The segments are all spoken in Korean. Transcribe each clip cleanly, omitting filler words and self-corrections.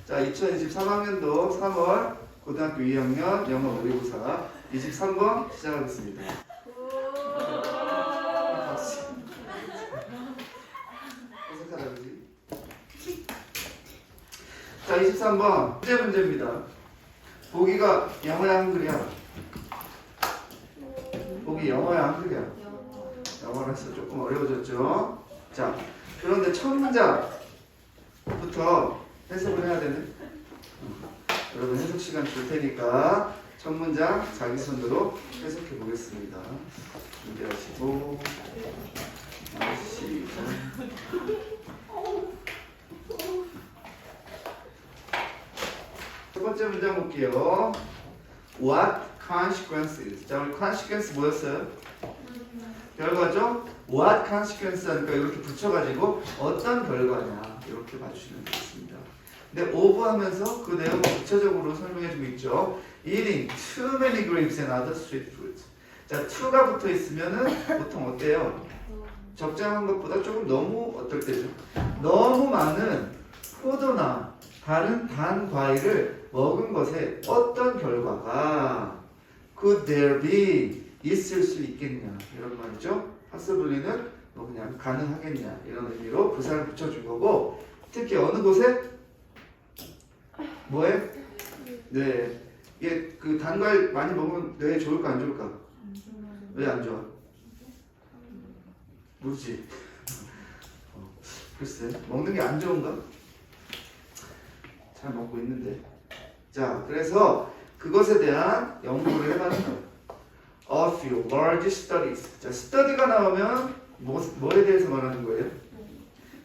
자, 2023학년도 3월 고등학교 2학년 영어 모의고사 23번 시작하겠습니다. 박수. 어색하다, 그지? 자, 23번 문제입니다. 보기가 영어야 한글이야? 보기 영어야 한글이야? 영어라서 조금 어려워졌죠? 자, 그런데 첫 문장부터 해석을 해야 되네. 여러분 해석 시간 줄 테니까 첫 문장 자기 손으로 해석해 보겠습니다. 준비하시고 시작. 첫 번째 문장 볼게요. What consequences? 자, 우리 consequence 뭐였어요? 결과죠? What consequence 하니까 이렇게 붙여가지고 어떤 결과냐 이렇게 맞추시면 되겠습니다. 근데 of 하면서 그 내용을 구체적으로 설명해주고 있죠. Eating too many grapes and other sweet fruits. 자, to가 붙어 있으면은 보통 어때요? 적당한 것보다 조금 너무 어떨 때죠? 너무 많은 포도나 다른 단 과일을 먹은 것에 어떤 결과가 could there be 있을 수 있겠냐 이런 말이죠. possibly는 뭐 그냥 가능하겠냐 이런 의미로 부사를 붙여준 거고 특히 어느 곳에 뭐에? 네, 이게 그 단과일 많이 먹으면 뇌에 좋을까 안 좋을까? 왜 안 좋아? 모르지. 글쎄, 먹는 게 안 좋은가? 잘 먹고 있는데. 자, 그래서 그것에 대한 연구를 해봤는 거예요. A few large studies. 자, study가 나오면 뭐에 대해서 말하는 거예요?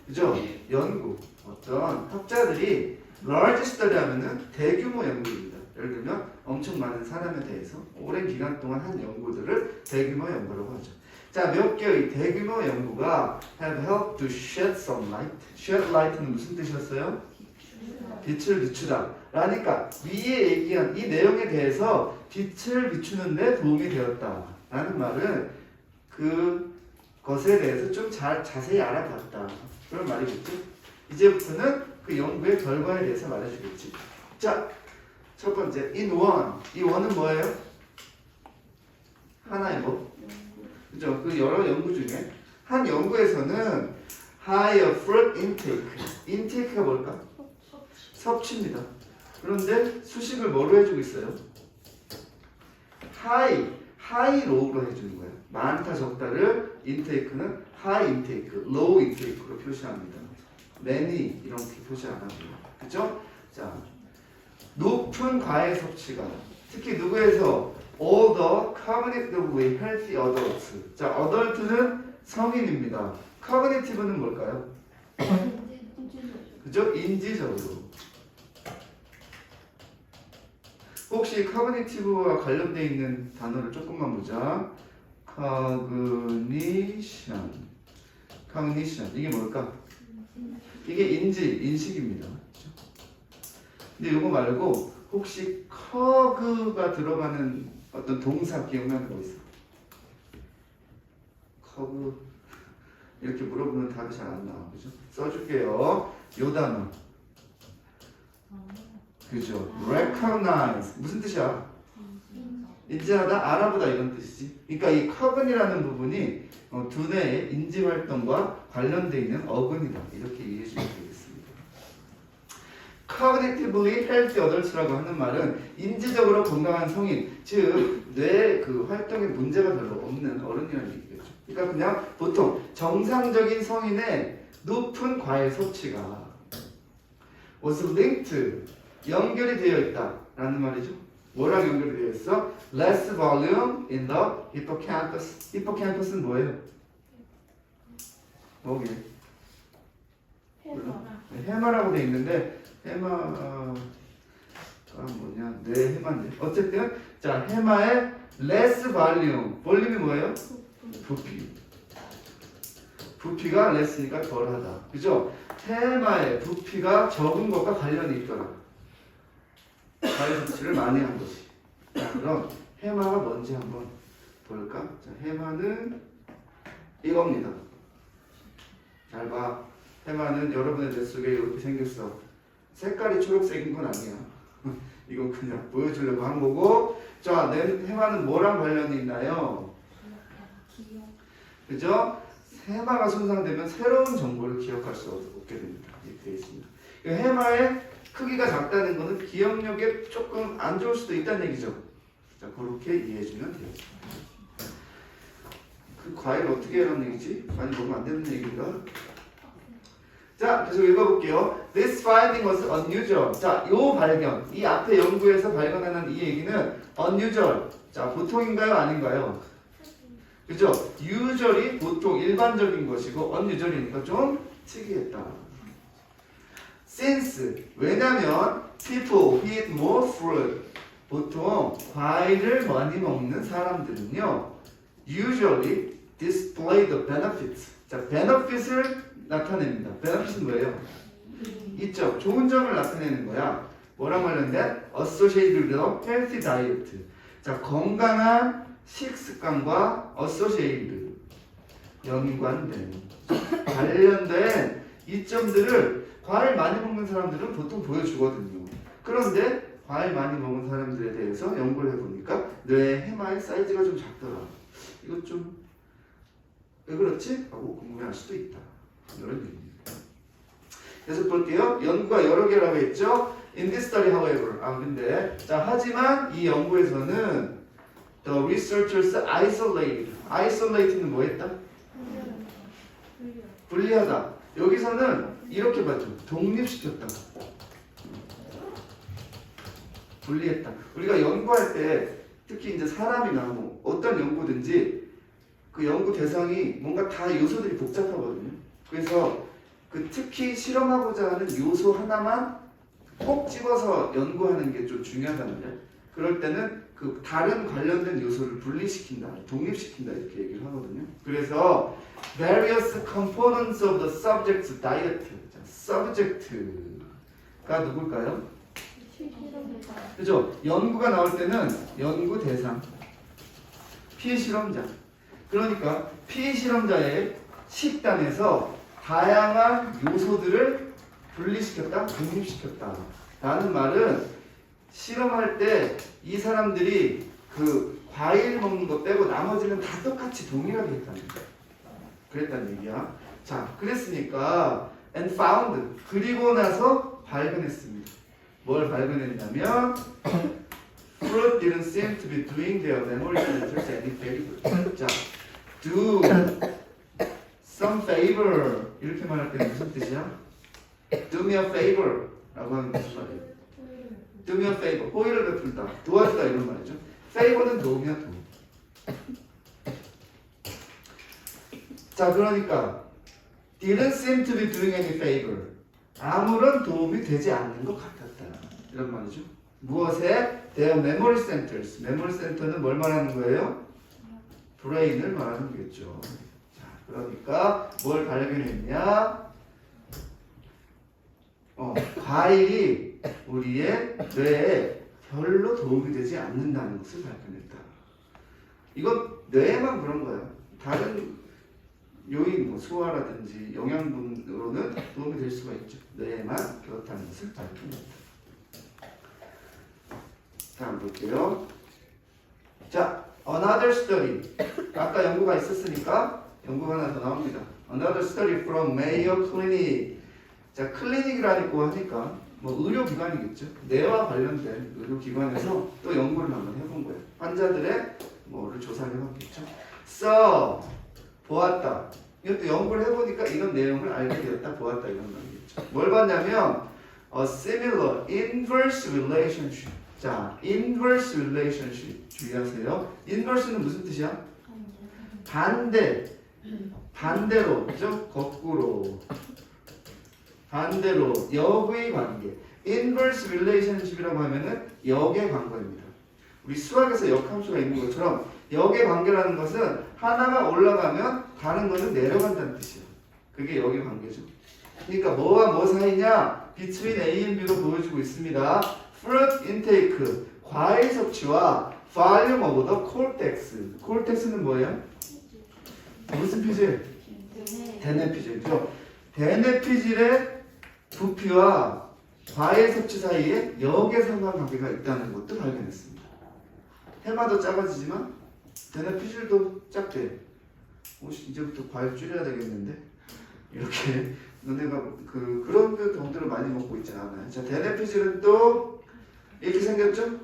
그죠? 연구. 어떤 학자들이 large study 하면은 대규모 연구입니다. 예를 들면 엄청 많은 사람에 대해서 오랜 기간 동안 한 연구들을 대규모 연구라고 하죠. 자, 몇 개의 대규모 연구가 have helped to shed some light. shed light는 무슨 뜻이었어요? 빛을 비추다. 라니까 위에 얘기한 이 내용에 대해서 빛을 비추는데 도움이 되었다. 라는 말은 그 것에 대해서 좀 자세히 알아봤다. 그런 말이겠죠. 이제부터는 그 연구의 결과에 대해서 말해주겠지. 자, 첫 번째 in one. 이 one은 뭐예요? 하나의 뭐? 그죠? 그 여러 연구 중에 한 연구에서는 higher fruit intake. intake가 뭘까? 섭취입니다. 그런데 수식을 뭐로 해주고 있어요? high low로 해주는 거예요. 많다 적다를 intake는 high intake, low intake로 표시합니다. many 이렇게 표시 안 하고요. 그죠? 자, 높은 과일 섭취가 특히 누구에서 all the cognitively healthy adults. 자, adult는 성인입니다. cognitive는 뭘까요? 그죠? 인지적으로. 혹시 cognitive와 관련되어 있는 단어를 조금만 보자. cognition. 이게 뭘까? 이게 인식입니다. 근데 이거 말고 혹시 cog가 들어가는 어떤 동사 기억나는 거 있어? cog 이렇게 물어보면 답이 잘 안 나와, 그죠? 써줄게요. 요 단어. 그죠? recognize 무슨 뜻이야? 인지하다, 알아보다 이런 뜻이지. 그러니까 이 cog이라는 부분이 두뇌의 인지 활동과 관련되어 있는 어근이다. 이렇게 이해해 주시면 되겠습니다. cognitively healthy adults라고 하는 말은 인지적으로 건강한 성인, 즉 뇌 그 활동에 문제가 별로 없는 어른이라는 얘기겠죠. 그러니까 그냥 보통 정상적인 성인의 높은 과일 섭취가 was linked 연결이 되어 있다라는 말이죠. 뭐랑 연결이 되어 있어? Less volume in the hippocampus. hippocampus는 뭐예요? 뭐게? 해마라고 되어 있는데 해마가 뭐냐? 네, 해마인데. 어쨌든 자, 해마의 less volume. 볼륨이 뭐예요? 부피가 less니까 덜하다. 그죠? 해마의 부피가 적은 것과 관련이 있더라. 과일 섭취를 많이 한 것이. 자, 그럼 해마가 뭔지 한번 볼까? 자, 해마는 이겁니다. 잘 봐. 해마는 여러분의 뇌 속에 이렇게 생겼어. 색깔이 초록색인 건 아니야. 이건 그냥 보여주려고 한 거고. 자, 해마는 뭐랑 관련이 있나요? 그죠? 해마가 손상되면 새로운 정보를 기억할 수 없게 됩니다. 이렇게 되어 있습니다. 해마의 크기가 작다는 것은 기억력에 조금 안 좋을 수도 있다는 얘기죠. 자, 그렇게 이해해주면 돼요. 그 과일 어떻게 해라는 얘기지? 과일 먹으면 안 되는 얘기인가? 자, 계속 읽어볼게요. This finding was unusual. 자, 요 발견, 이 앞에 연구에서 발견하는 이 얘기는 unusual. 자, 보통인가요? 아닌가요? 그죠? usually 보통 일반적인 것이고 unusual이니까 좀 특이했다. Since 왜냐면 people who eat more fruit 보통 과일을 많이 먹는 사람들은요 usually display the benefits. 자, benefits를 나타냅니다. benefits는 뭐예요? 있죠. 좋은 점을 나타내는 거야. 뭐랑 관련된? associated with healthy diet. 자, 건강한 식습관과 associated 연관된 관련된 이점들을 과일 많이 먹는 사람들은 보통 보여주거든요. 그런데 과일 많이 먹은 사람들에 대해서 연구를 해보니까 뇌의 해마의 사이즈가 좀 작더라. 이거 좀 왜 그렇지? 하고 궁금해할 수도 있다. 이런 얘기입니다. 계속 볼게요. 연구가 여러 개라고 했죠. In this study, however, 근데 자 하지만 이 연구에서는 the researchers isolated는 뭐했다? 분리하다. 여기서는 이렇게 봤죠. 독립시켰다. 분리했다. 우리가 연구할 때 특히 이제 사람이나 뭐 어떤 연구든지 그 연구 대상이 뭔가 다 요소들이 복잡하거든요. 그래서 그 특히 실험하고자 하는 요소 하나만 꼭 집어서 연구하는 게 좀 중요하다는데 그럴 때는 그 다른 관련된 요소를 분리시킨다, 독립시킨다 이렇게 얘기를 하거든요. 그래서 various components of the subject's diet. 자, subject가 누굴까요? 그죠? 연구가 나올 때는 연구 대상, 피실험자. 그러니까 피실험자의 식단에서 다양한 요소들을 분리시켰다, 독립시켰다. 라는 말은 실험할 때 이 사람들이 그 과일 먹는 거 빼고 나머지는 다 똑같이 동일하게 했다는 거야. 그랬다는 얘기야. 자, 그랬으니까 and found 그리고 나서 발견했습니다. 뭘 발견했냐면 fruit didn't seem to be doing their memory centers any favor. 자, do some favor 이렇게 말할 때 무슨 뜻이야? Do me a favor 라고 하는 무슨 말이에요? Do me a favor 호의를 베풀다, 도와주다 이런 말이죠. favor는 도움이야, 도움. 자, 그러니까 didn't seem to be doing any favor 아무런 도움이 되지 않는 것 같았다 이런 말이죠. 무엇에? their memory centers. memory center는 뭘 말하는 거예요? 브레인을 말하는 거겠죠. 자, 그러니까 뭘 발견했냐? 과일이 우리의 뇌에 별로 도움이 되지 않는다는 것을 발견했다. 이건 뇌에만 그런 거야. 다른 요인, 뭐 소화라든지 영양분으로는 도움이 될 수가 있죠. 뇌에만 그렇다는 것을 발견했다. 다음 볼게요. 자, another study. 아까 연구가 있었으니까 연구가 하나 더 나옵니다. Another study from Mayo Clinic. 자, 클리닉이라고 하니까 뭐 의료기관이겠죠. 뇌와 관련된 의료기관에서 또 연구를 한번 해본 거예요. 환자들의 뭐를 조사를 해봤겠죠. So, 보았다. 이것도 연구를 해보니까 이런 내용을 알게 되었다, 보았다 이런 말이겠죠. 뭘 봤냐면 a similar inverse relationship. 자, inverse relationship 주의하세요. inverse는 무슨 뜻이야? 반대로, 그죠? 거꾸로. 반대로 역의 관계. inverse relationship이라고 하면은 역의 관계입니다. 우리 수학에서 역함수가 있는 것처럼 역의 관계라는 것은 하나가 올라가면 다른 것은 내려간다는 뜻이에요. 그게 역의 관계죠. 그러니까 뭐와 뭐 사이냐? between A and B로 보여주고 있습니다. fruit intake, 과일 섭취와 volume of the cortex. cortex는 뭐예요? 무슨 피질? 대뇌 피질이죠. 대뇌 피질의 부피와 과일 섭취 사이에 역의 상관관계가 있다는 것도 발견했습니다. 해마도 작아지지만 베네피질도 작대. 이제부터 과일 줄여야 되겠는데 이렇게 너네가 그런 병들을 많이 먹고 있지 않아요. 자, 베네피질은 또 이렇게 생겼죠?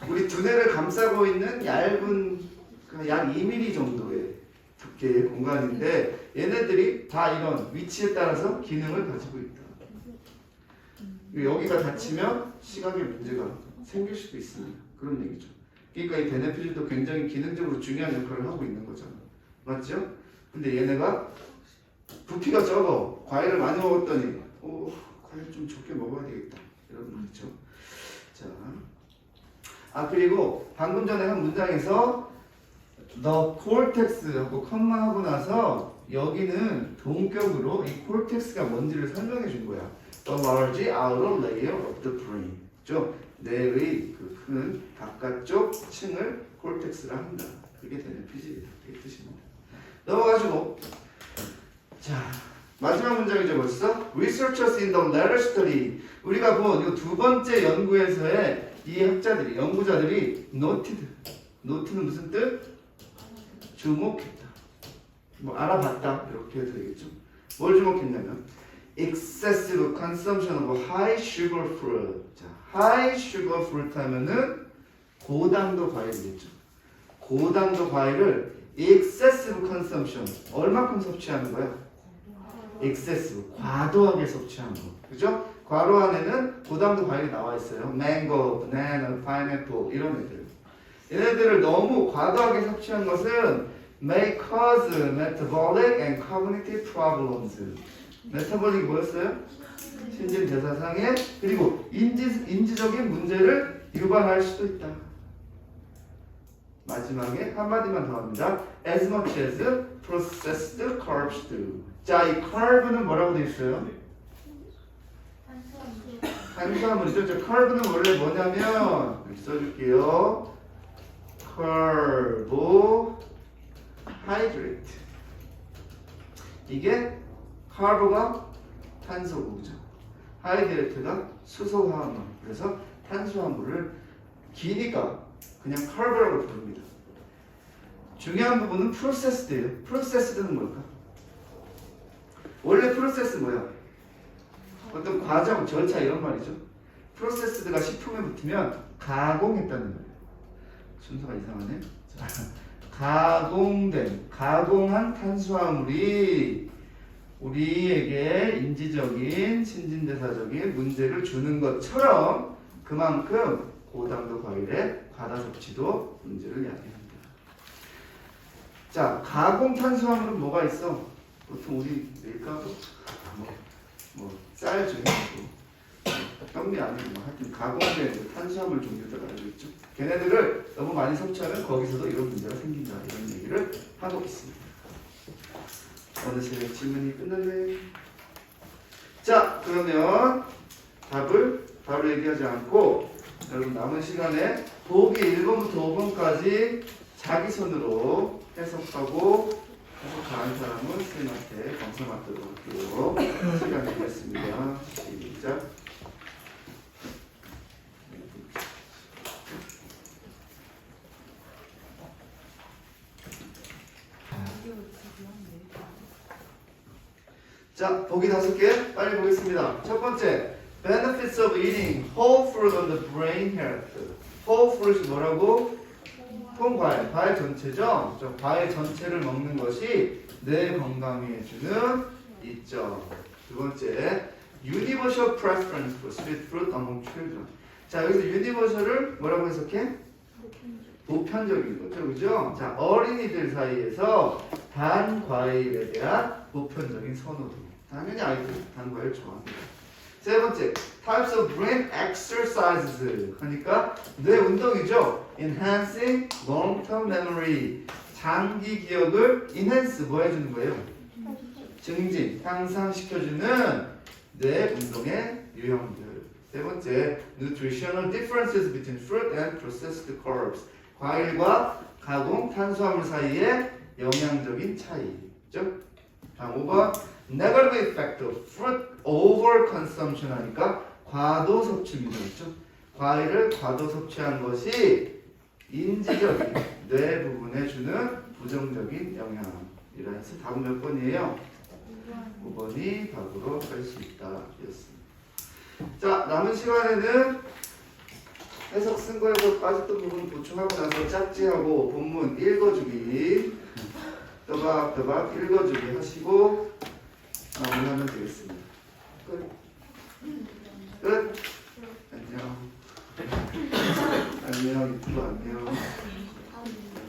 우리 두뇌를 감싸고 있는 얇은 약 2mm 정도의 두께의 공간인데 얘네들이 다 이런 위치에 따라서 기능을 가지고 있다. 여기가 닫히면 시각에 문제가 생길 수도 있습니다. 그런 얘기죠. 그러니까 이 베네피질도 굉장히 기능적으로 중요한 역할을 하고 있는 거잖아. 맞죠? 근데 얘네가 부피가 적어. 과일을 많이 먹었더니 과일 좀 적게 먹어야 되겠다. 이런 말이죠. 자, 그리고 방금 전에 한 문장에서 the cortex하고 컴마 하고 나서 여기는 동격으로 이 cortex가 뭔지를 설명해 준 거야. The large outer layer of the brain. 죠? 뇌의 그 큰 바깥쪽 층을 cortex라 한다. 그게 베네피질이다. 이 뜻입니다. 넘어가시고 자, 마지막 문장이죠 벌써. Researchers in the latter study. 우리가 본 이 두 번째 연구에서의 이 학자들이, 연구자들이 noted. note는 무슨 뜻? 주목했다. 뭐 알아봤다. 이렇게 해도 되겠죠. 뭘 주목했냐면 excessive consumption of high sugar fruit. 자, high sugar fruit 하면은 고당도 과일이겠죠. 고당도 과일을 excessive consumption. 얼마큼 섭취하는 거야? excessive. 과도하게 섭취하는 거. 그죠? 괄호 안에는 고당도 과일이 나와 있어요. mango, banana, pineapple 이런 애들. 얘네들을 너무 과도하게 섭취한 것은 may cause metabolic and cognitive problems. 메타볼릭이 뭐였어요? 신진대사상해 그리고 인지적인 문제를 유발할 수도 있다. 마지막에 한마디만 더 합니다. As much as processed carbs do. 자, 이 carb는 뭐라고 되어 있어요? 탄수화물이죠. 저 carb는 원래 뭐냐면 써줄게요. carbohydrate. 이게 carbo가 탄소고죠. 하이드레이트가 수소화합물. 그래서 탄수화물을 기니까 그냥 carbo라고 부릅니다. 중요한 부분은 processed예요. processed는 뭘까? 원래 process 뭐야? 어떤 과정, 절차 이런 말이죠. processed가 식품에 붙으면 가공했다는 거예요. 순서가 이상하네. 자, 가공한 탄수화물이 우리에게 인지적인, 신진대사적인 문제를 주는 것처럼 그만큼 고당도 과일의 과다 섭취도 문제를 야기합니다. 자, 가공 탄수화물은 뭐가 있어? 보통 우리 밀가루, 쌀 중에 떡미 아니고 하여튼 가공된 탄수화물 종류들 알고 있죠? 걔네들을 너무 많이 섭취하면 거기서도 이런 문제가 생긴다. 이런 얘기를 하고 있습니다. 어느새 질문이 끝났네. 자, 그러면 답을 바로 얘기하지 않고 여러분 남은 시간에 보기 1번부터 5번까지 자기 손으로 해석하고 해석한 사람은 선생님한테 검사 받도록 할게요. 시간 드리겠습니다. 시작. 자, 보기 5개 빨리 보겠습니다. 첫 번째, benefits of eating whole fruit on the brain health. whole fruit이 뭐라고? 통과일, 과일 전체죠. 저 과일 전체를 먹는 것이 뇌 건강에 주는 이점. 두 번째, universal preference for sweet fruit among children. 자, 여기서 universal을 뭐라고 해석해? 보편적인 거죠, 그죠? 자, 어린이들 사이에서 단 과일에 대한 보편적인 선호도. 당연히 아이들 단 과일 좋아합니다. 세 번째, types of brain exercises. 하니까 뇌 운동이죠. enhancing long-term memory. 장기 기억을 enhance 뭐 해주는 거예요? 증진, 향상시켜주는 뇌 운동의 유형들. 세 번째, nutritional differences between fruit and processed carbs. 과일과 가공 탄수화물 사이의 영양적인 차이죠. 다음 5번, negative effect of fruit over consumption 하니까 과도 섭취입니다. 그렇죠? 과일을 과도 섭취한 것이 인지적인 뇌 부분에 주는 부정적인 영향이라 해서 답은 몇 번이에요? 5번이 답으로 할 수 있다 였습니다. 자, 남은 시간에는 해석 쓴 거에서 빠졌던 부분 보충하고 나서 짝지하고 본문 읽어주기 또박또박 읽어주기 하시고 마무리하면 되겠습니다. 끝. 끝. 안녕. 안녕. 유튜브 안녕.